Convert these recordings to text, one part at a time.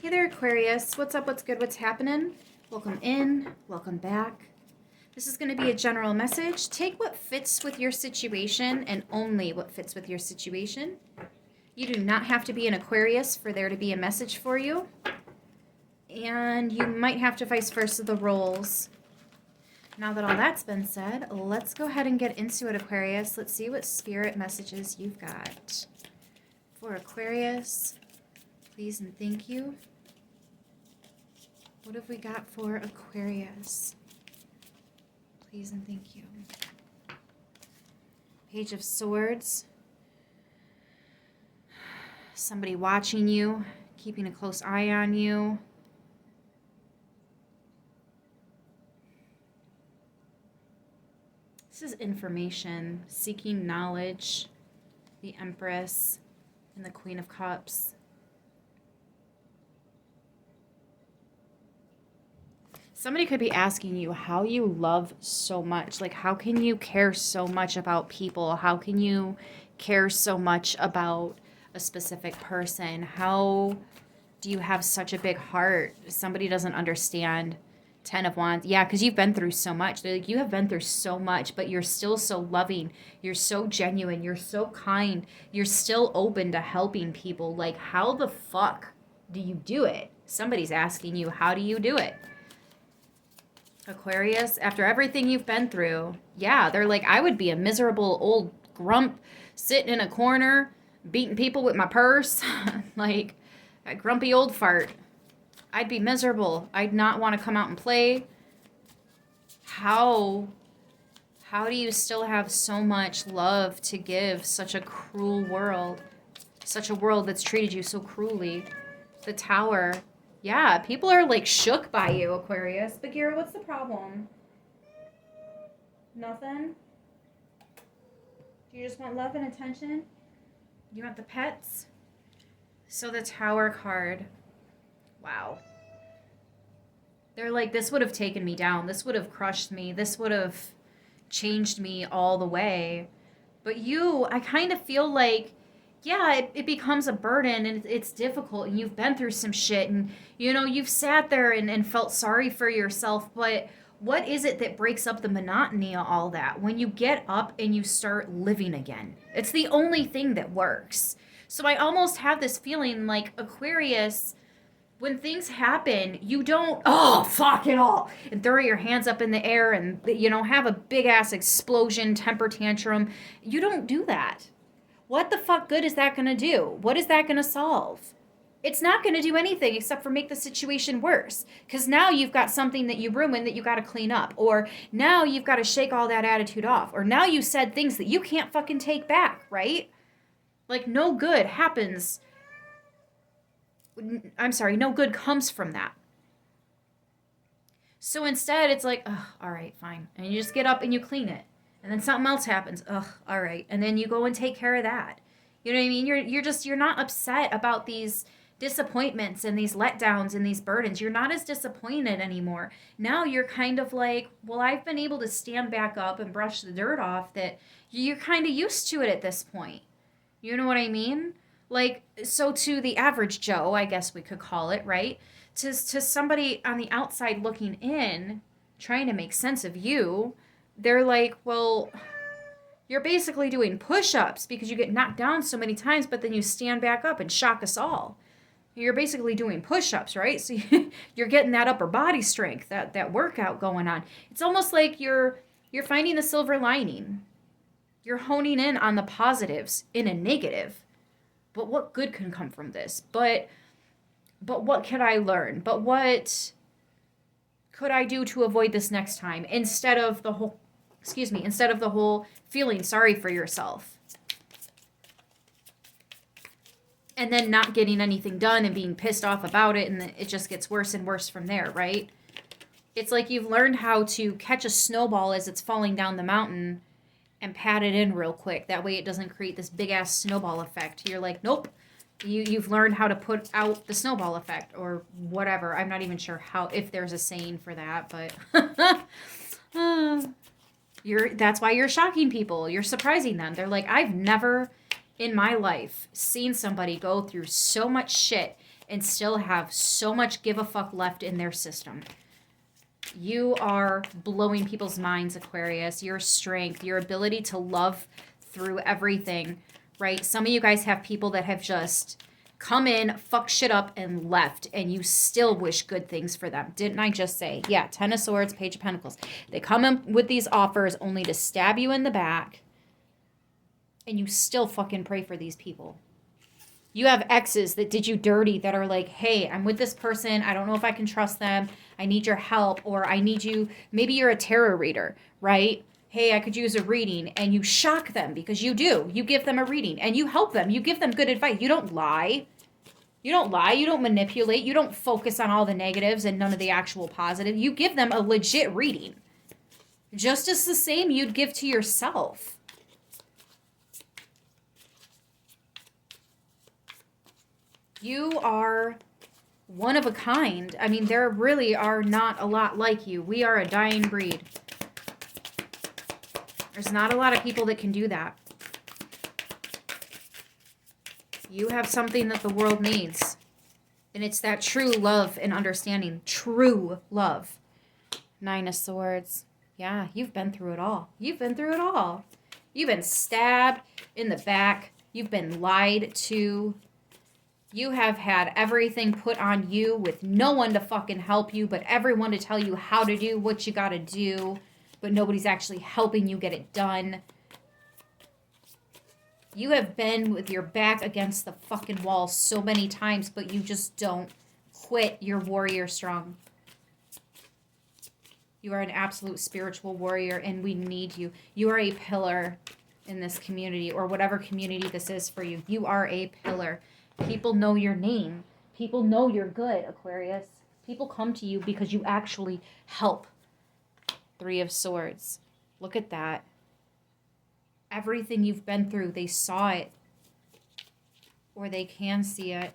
Hey there, Aquarius. What's up? What's good? What's happening? Welcome in. Welcome back. This is going to be a general message. Take what fits with your situation and only what fits with your situation. You do not have to be an Aquarius for there to be a message for you. And you might have to vice versa the roles. Now that all that's been said, let's go ahead and get into it, Aquarius. Let's see what spirit messages you've got. For Aquarius, please and thank you. What have we got for Aquarius? Please and thank you. Page of Swords. Somebody watching you, keeping a close eye on you. This is information, seeking knowledge. The Empress and the Queen of Cups. Somebody could be asking you how you love so much. Like, how can you care so much about people? How can you care so much about a specific person? How do you have such a big heart? Somebody doesn't understand. 10 of Wands. Yeah, because you've been through so much. They're like, you have been through so much, but you're still so loving. You're so genuine. You're so kind. You're still open to helping people. Like, how the fuck do you do it? Somebody's asking you, how do you do it? Aquarius, after everything you've been through, yeah, they're like, I would be a miserable old grump sitting in a corner, beating people with my purse, like a grumpy old fart. I'd be miserable. I'd not want to come out and play. How do you still have so much love to give such a cruel world? Such a world that's treated you so cruelly. The Tower. Yeah, people are like shook by you, Aquarius. Bagheera, what's the problem? Nothing? Do you just want love and attention? You want the pets? So the Tower card. Wow. They're like, this would have taken me down. This would have crushed me. This would have changed me all the way. But you, I kind of feel like, yeah, it becomes a burden and it's difficult and you've been through some shit and, you know, you've sat there and felt sorry for yourself. But what is it that breaks up the monotony of all that? When you get up and you start living again. It's the only thing that works. So I almost have this feeling like Aquarius, when things happen, you don't, oh, fuck it all, and throw your hands up in the air and, you know, have a big-ass explosion, temper tantrum. You don't do that. What the fuck good is that going to do? What is that going to solve? It's not going to do anything except for make the situation worse. Because now you've got something that you ruined that you got to clean up. Or now you've got to shake all that attitude off. Or now you said things that you can't fucking take back, right? Like, no good happens. I'm sorry, no good comes from that. So instead, it's like, ugh, all right, fine. And you just get up and you clean it. And then something else happens. Ugh, all right. And then you go and take care of that. You know what I mean? You're not upset about these disappointments and these letdowns and these burdens. You're not as disappointed anymore. Now you're kind of like, well, I've been able to stand back up and brush the dirt off, that you're kind of used to it at this point. You know what I mean? Like, so to the average Joe, I guess we could call it, right? To somebody on the outside looking in, trying to make sense of you, they're like, well, you're basically doing push-ups because you get knocked down so many times, but then you stand back up and shock us all. You're basically doing push-ups, right? So you're getting that upper body strength, that workout going on. It's almost like you're finding the silver lining. You're honing in on the positives in a negative. But what good can come from this? But what can I learn? But what could I do to avoid this next time? Instead of the whole feeling sorry for yourself. And then not getting anything done and being pissed off about it, and it just gets worse and worse from there, right? It's like you've learned how to catch a snowball as it's falling down the mountain and pat it in real quick. That way it doesn't create this big-ass snowball effect. You're like, nope. You've learned how to put out the snowball effect or whatever. I'm not even sure if there's a saying for that, but that's why you're shocking people. You're surprising them. They're like, I've never in my life seen somebody go through so much shit and still have so much give a fuck left in their system. You are blowing people's minds, Aquarius. Your strength, your ability to love through everything, right? Some of you guys have people that have just come in, fuck shit up, and left, and you still wish good things for them. Didn't I just say? Yeah, Ten of Swords, Page of Pentacles. They come in with these offers only to stab you in the back, and you still fucking pray for these people. You have exes that did you dirty that are like, hey, I'm with this person. I don't know if I can trust them. I need your help, or I need you. Maybe you're a tarot reader, right? Hey, I could use a reading, and you shock them because you do. You give them a reading and you help them. You give them good advice. You don't lie. You don't lie. You don't manipulate. You don't focus on all the negatives and none of the actual positive. You give them a legit reading. Just as the same you'd give to yourself. You are one of a kind. I mean, there really are not a lot like you. We are a dying breed. There's not a lot of people that can do that. You have something that the world needs. And it's that true love and understanding. True love. Nine of Swords. Yeah, you've been through it all. You've been through it all. You've been stabbed in the back. You've been lied to. You have had everything put on you with no one to fucking help you, but everyone to tell you how to do what you gotta do, but nobody's actually helping you get it done. You have been with your back against the fucking wall so many times, but you just don't quit. You're warrior strong. You are an absolute spiritual warrior, and we need you. You are a pillar in this community, or whatever community this is for you. You are a pillar. People know your name. People know you're good, Aquarius. People come to you because you actually help. Three of Swords. Look at that. Everything you've been through, they saw it. Or they can see it.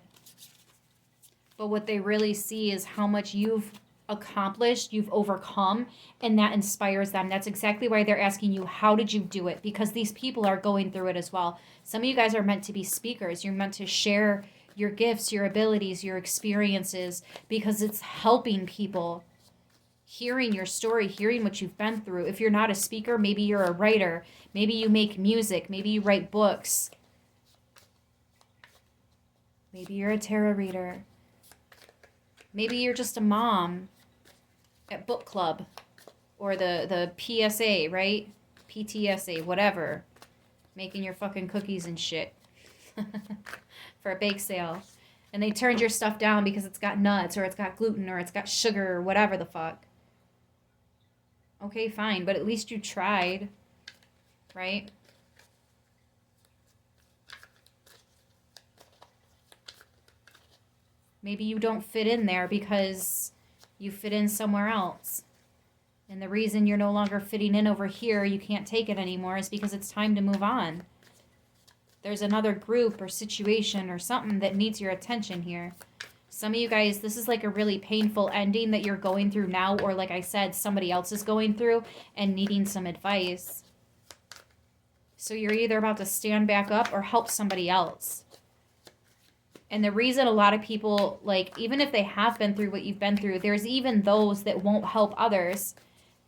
But what they really see is how much you've accomplished, you've overcome, and that inspires them. That's exactly why they're asking you, how did you do it? Because these people are going through it as well. Some of you guys are meant to be speakers. You're meant to share your gifts, your abilities, your experiences, because it's helping people. Hearing your story, hearing what you've been through. If you're not a speaker, maybe you're a writer. Maybe you make music. Maybe you write books. Maybe you're a tarot reader. Maybe you're just a mom at book club or the PSA, right? PTSA, whatever. Making your fucking cookies and shit for a bake sale. And they turned your stuff down because it's got nuts or it's got gluten or it's got sugar or whatever the fuck. Okay, fine, but at least you tried, right? Maybe you don't fit in there because you fit in somewhere else. And the reason you're no longer fitting in over here, you can't take it anymore, is because it's time to move on. There's another group or situation or something that needs your attention here. Some of you guys, this is like a really painful ending that you're going through now, or like I said, somebody else is going through and needing some advice. So you're either about to stand back up or help somebody else. And the reason a lot of people, like, even if they have been through what you've been through, there's even those that won't help others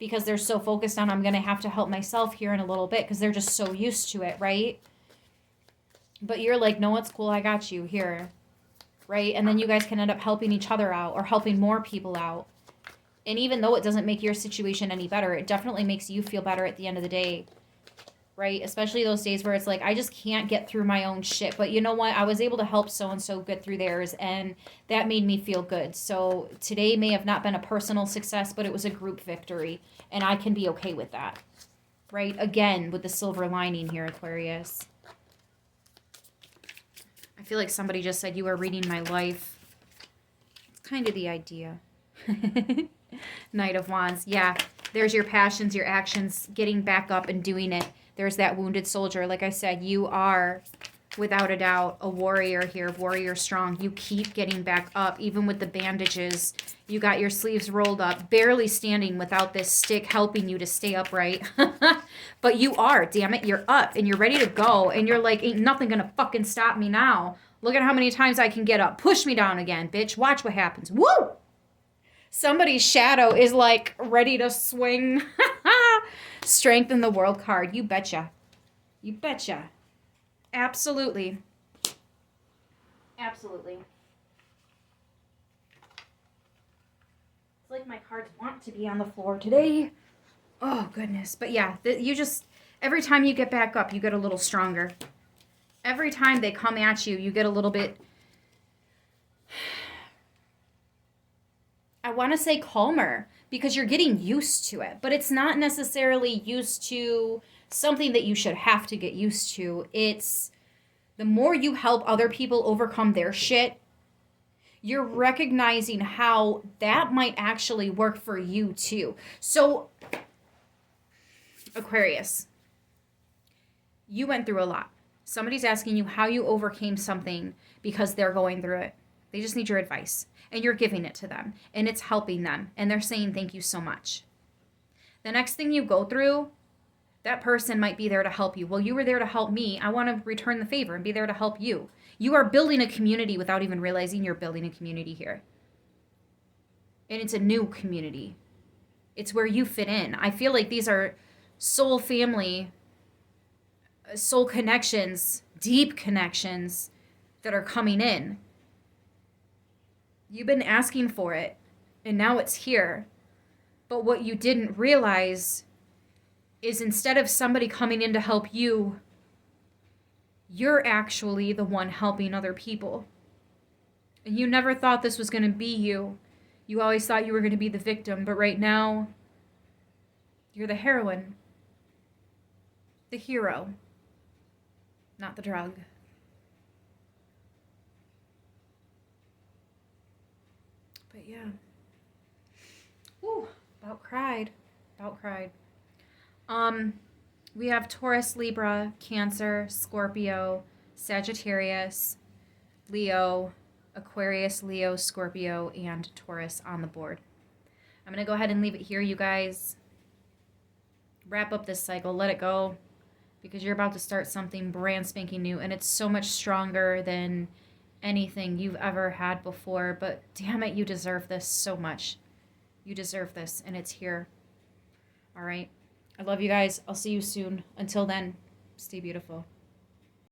because they're so focused on, I'm going to have to help myself here in a little bit, because they're just so used to it, right? But you're like, no, it's cool, I got you here. Right? And then you guys can end up helping each other out or helping more people out. And even though it doesn't make your situation any better, it definitely makes you feel better at the end of the day. Right? Especially those days where it's like, I just can't get through my own shit. But you know what? I was able to help so-and-so get through theirs, and that made me feel good. So today may have not been a personal success, but it was a group victory. And I can be okay with that. Right? Again, with the silver lining here, Aquarius. I feel like somebody just said you are reading my life. It's kind of the idea. Knight of Wands. Yeah, there's your passions, your actions, getting back up and doing it. There's that wounded soldier. Like I said, you are, without a doubt, a warrior here, warrior strong. You keep getting back up, even with the bandages. You got your sleeves rolled up, barely standing without this stick helping you to stay upright. But you are, damn it, you're up and you're ready to go. And you're like, ain't nothing gonna fucking stop me now. Look at how many times I can get up. Push me down again, bitch. Watch what happens. Woo! Somebody's shadow is like ready to swing. Strength in the world card. You betcha. You betcha. Absolutely. Absolutely. It's like my cards want to be on the floor today. Oh, goodness. But yeah, you just, every time you get back up, you get a little stronger. Every time they come at you, you get a little bit, I want to say calmer, because you're getting used to it. But it's not necessarily used to something that you should have to get used to. It's the more you help other people overcome their shit, you're recognizing how that might actually work for you too. So, Aquarius, you went through a lot. Somebody's asking you how you overcame something because they're going through it. They just need your advice. And you're giving it to them. And it's helping them. And they're saying thank you so much. The next thing you go through, that person might be there to help you. Well, you were there to help me. I want to return the favor and be there to help you. You are building a community without even realizing you're building a community here. And it's a new community. It's where you fit in. I feel like these are soul family, soul connections, deep connections that are coming in. You've been asking for it, and now it's here. But what you didn't realize is instead of somebody coming in to help you, you're actually the one helping other people. And you never thought this was going to be you. You always thought you were going to be the victim, but right now, you're the heroine. The hero. Not the drug. But yeah. Whew, about cried. We have Taurus, Libra, Cancer, Scorpio, Sagittarius, Leo, Aquarius, Leo, Scorpio, and Taurus on the board. I'm going to go ahead and leave it here, you guys. Wrap up this cycle. Let it go. Because you're about to start something brand spanking new. And it's so much stronger than anything you've ever had before. But damn it, you deserve this so much. You deserve this. And it's here. All right. I love you guys. I'll see you soon. Until then, stay beautiful.